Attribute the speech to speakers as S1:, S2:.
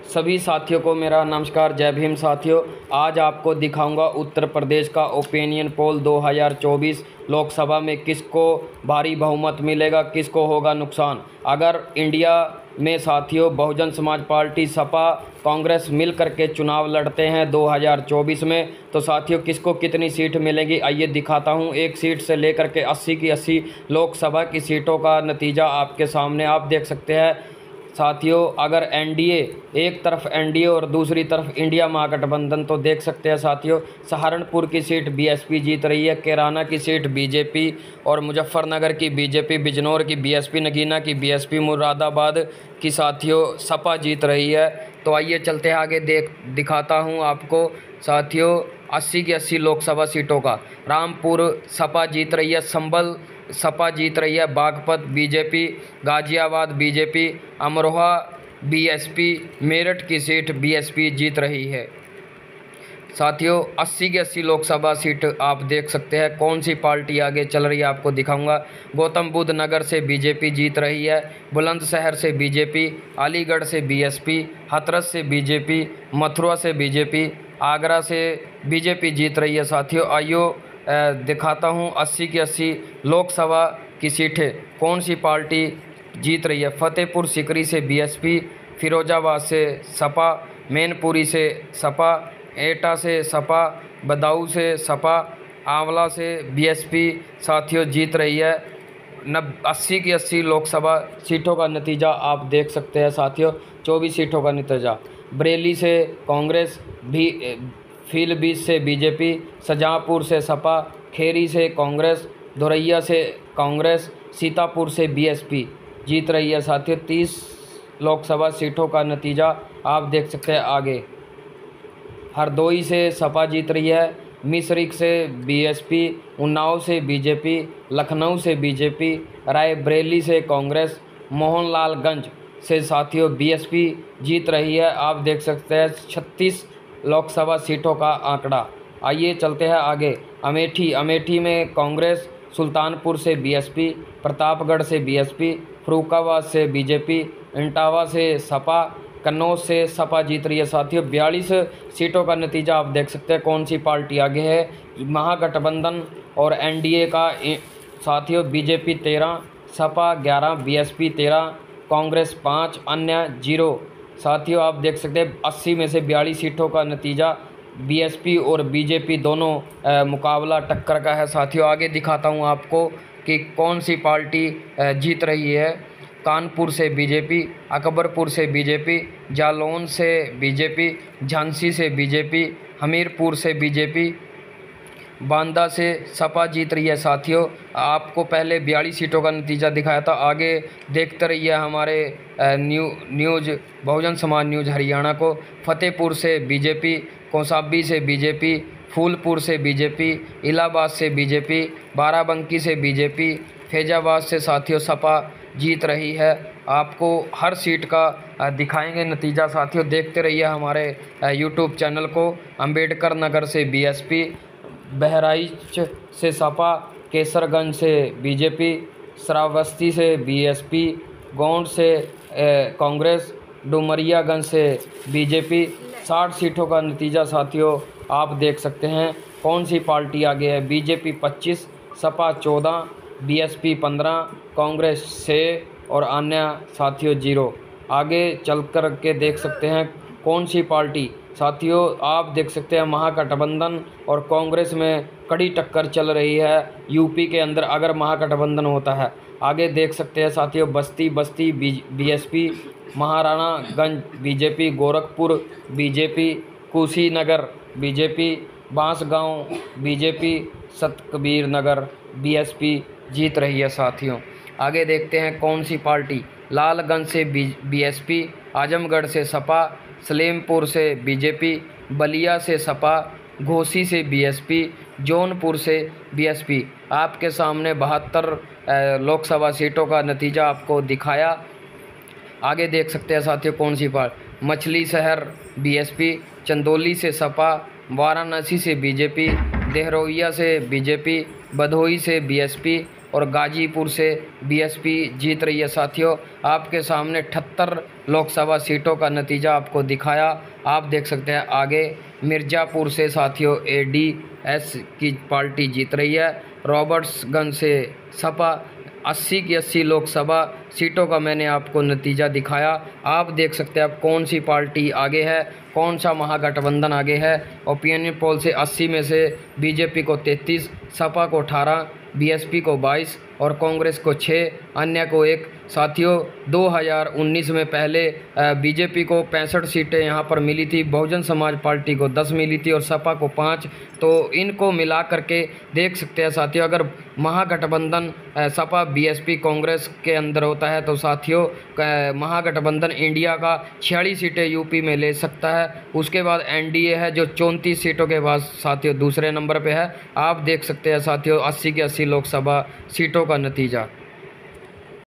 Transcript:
S1: सभी साथियों को मेरा नमस्कार, जय भीम साथियों। आज आपको दिखाऊंगा उत्तर प्रदेश का ओपिनियन पोल 2024 लोकसभा में किसको भारी बहुमत मिलेगा, किसको होगा नुकसान। अगर इंडिया में साथियों बहुजन समाज पार्टी, सपा, कांग्रेस मिल करके चुनाव लड़ते हैं 2024 में, तो साथियों किसको कितनी सीट मिलेगी आइए दिखाता हूं। एक सीट से लेकर के 80 की 80 लोकसभा की सीटों का नतीजा आपके सामने आप देख सकते हैं साथियों। अगर एनडीए, एक तरफ एनडीए और दूसरी तरफ इंडिया महागठबंधन, तो देख सकते हैं साथियों सहारनपुर की सीट बीएसपी जीत रही है, कैराना की सीट बीजेपी और मुजफ्फरनगर की बीजेपी, बिजनौर की बीएसपी, नगीना की बीएसपी, मुरादाबाद की साथियों सपा जीत रही है। तो आइए चलते हैं आगे, दिखाता हूं आपको साथियों 80 की 80 लोकसभा सीटों का। रामपुर सपा जीत रही है, संभल सपा जीत रही है, Baghpat BJP, Ghaziabad BJP, Amroha BSP, Meerut की सीट बीएसपी जीत रही है साथियों। 80 की 80 लोकसभा सीट आप देख सकते हैं कौन सी पार्टी आगे चल रही है आपको दिखाऊंगा। गौतम बुद्ध नगर से बीजेपी जीत रही है, बुलंदशहर से बीजेपी, अलीगढ़ से बीएसपी, हाथरस से बीजेपी, मथुरा से बीजेपी, आगरा से बीजेपी जीत रही है साथियों। आइयो दिखाता हूं 80 की 80 लोकसभा की सीटें कौन सी पार्टी जीत रही है। फतेहपुर सीकरी से बीएसपी, फिरोजाबाद से सपा, मैनपुरी से सपा, एटा से सपा, बदाऊं से सपा, आंवला से बीएसपी साथियों जीत रही है। 80 की 80 लोकसभा सीटों का नतीजा आप देख सकते हैं साथियों। 24 सीटों का नतीजा बरेली से कांग्रेस, पीलीभीत से बीजेपी, शाहजहांपुर से सपा, खेरी से कांग्रेस, धोरैया से कांग्रेस, सीतापुर से बीएसपी जीत रही है साथियों। 30 लोकसभा सीटों का नतीजा आप देख सकते हैं आगे। हरदोई से सपा जीत रही है, मिश्रिख से बीएसपी, उन्नाव से बीजेपी, लखनऊ से बीजेपी, रायबरेली से कांग्रेस, मोहनलालगंज से साथियों बीएसपी जीत रही है। आप देख सकते हैं 36 लोकसभा सीटों का आंकड़ा। आइए चलते हैं आगे। अमेठी में कांग्रेस, सुल्तानपुर से बीएसपी, प्रतापगढ़ से बीएसपी, फर्रुखाबाद से बीजेपी, इटावा से सपा, कन्नौज से सपा जीत रही है साथियों। 42 सीटों का नतीजा आप देख सकते हैं कौन सी पार्टी आगे है। महागठबंधन और एनडीए का साथियों बीजेपी 13, सपा 11, बीएसपी 13, कांग्रेस 5, अन्य 0 साथियों। आप देख सकते हैं 80 में से 42 सीटों का नतीजा बीएसपी और बीजेपी दोनों मुकाबला टक्कर का है साथियों। आगे दिखाता हूं आपको कि कौन सी पार्टी जीत रही है। कानपुर से बीजेपी, अकबरपुर से बीजेपी, जालौन से बीजेपी, झांसी से बीजेपी, हमीरपुर से बीजेपी, बांदा से सपा जीत रही है साथियों। आपको पहले 42 सीटों का नतीजा दिखाया था। आगे देखते रहिए हमारे न्यूज़ बहुजन समाज न्यूज़ हरियाणा को। फतेहपुर से बीजेपी, कौसाम्बी से बीजेपी, फूलपुर से बीजेपी, इलाहाबाद से बीजेपी, बाराबंकी से बीजेपी, फैजाबाद से साथियों सपा जीत रही है। आपको हर सीट का दिखाएंगे नतीजा साथियों, देखते रहिए हमारे यूट्यूब चैनल को। अंबेडकर नगर से बीएसपी, बहराइच से सपा, केसरगंज से बीजेपी, श्रावस्ती से बीएसपी, गोंड से कांग्रेस, डुमरियागंज से बीजेपी। 60 सीटों का नतीजा साथियों आप देख सकते हैं कौन सी पार्टी आगे है। बीजेपी 25, सपा 14, बीएसपी 15, कांग्रेस 6 और अन्य साथियों 0। आगे चल कर के देख सकते हैं कौन सी पार्टी साथियों। आप देख सकते हैं महागठबंधन और कांग्रेस में कड़ी टक्कर चल रही है यूपी के अंदर अगर महागठबंधन होता है। आगे देख सकते हैं साथियों Basti BSP, Maharajganj BJP, Gorakhpur BJP, Kushinagar BJP, Bansgaon BJP, Sant Kabir Nagar BSP जीत रही है साथियों। आगे देखते हैं कौन सी पार्टी। लालगंज से बीएसपी, आजमगढ़ से सपा, सलेमपुर से बीजेपी, बलिया से सपा, घोसी से बीएसपी, जौनपुर से बीएसपी। आपके सामने 72 लोकसभा सीटों का नतीजा आपको दिखाया। आगे देख सकते हैं साथियों कौन सी पार्टी। मछली शहर बीएसपी, चंदौली से सपा, वाराणसी से बीजेपी, देहरोइया से बीजेपी, भदोही से बीएसपी, और गाजीपुर से बीएसपी जीत रही है साथियों। आपके सामने 78 लोकसभा सीटों का नतीजा आपको दिखाया। आप देख सकते हैं आगे मिर्ज़ापुर से साथियों एडीएस की पार्टी जीत रही है। रॉबर्ट्सगंज से सपा 80 की 80 लोकसभा सीटों का मैंने आपको नतीजा दिखाया। आप देख सकते हैं अब कौन सी पार्टी आगे है, कौन सा महागठबंधन आगे है। ओपिनियन पोल से 80 में से बीजेपी को 33, सपा को 18, बीएसपी को 22 और कांग्रेस को 6, अन्य को 1। साथियों 2019 में पहले बीजेपी को 65 सीटें यहाँ पर मिली थी, बहुजन समाज पार्टी को 10 मिली थी और सपा को 5। तो इनको मिला करके देख सकते हैं साथियों, अगर महागठबंधन सपा बीएसपी कांग्रेस के अंदर होता है तो साथियों महागठबंधन इंडिया का 46 सीटें यूपी में ले सकता है। उसके बाद एनडीए है जो 34 सीटों के बाद साथियों दूसरे नंबर पे है। आप देख सकते हैं साथियों 80 की 80 लोकसभा सीटों का नतीजा।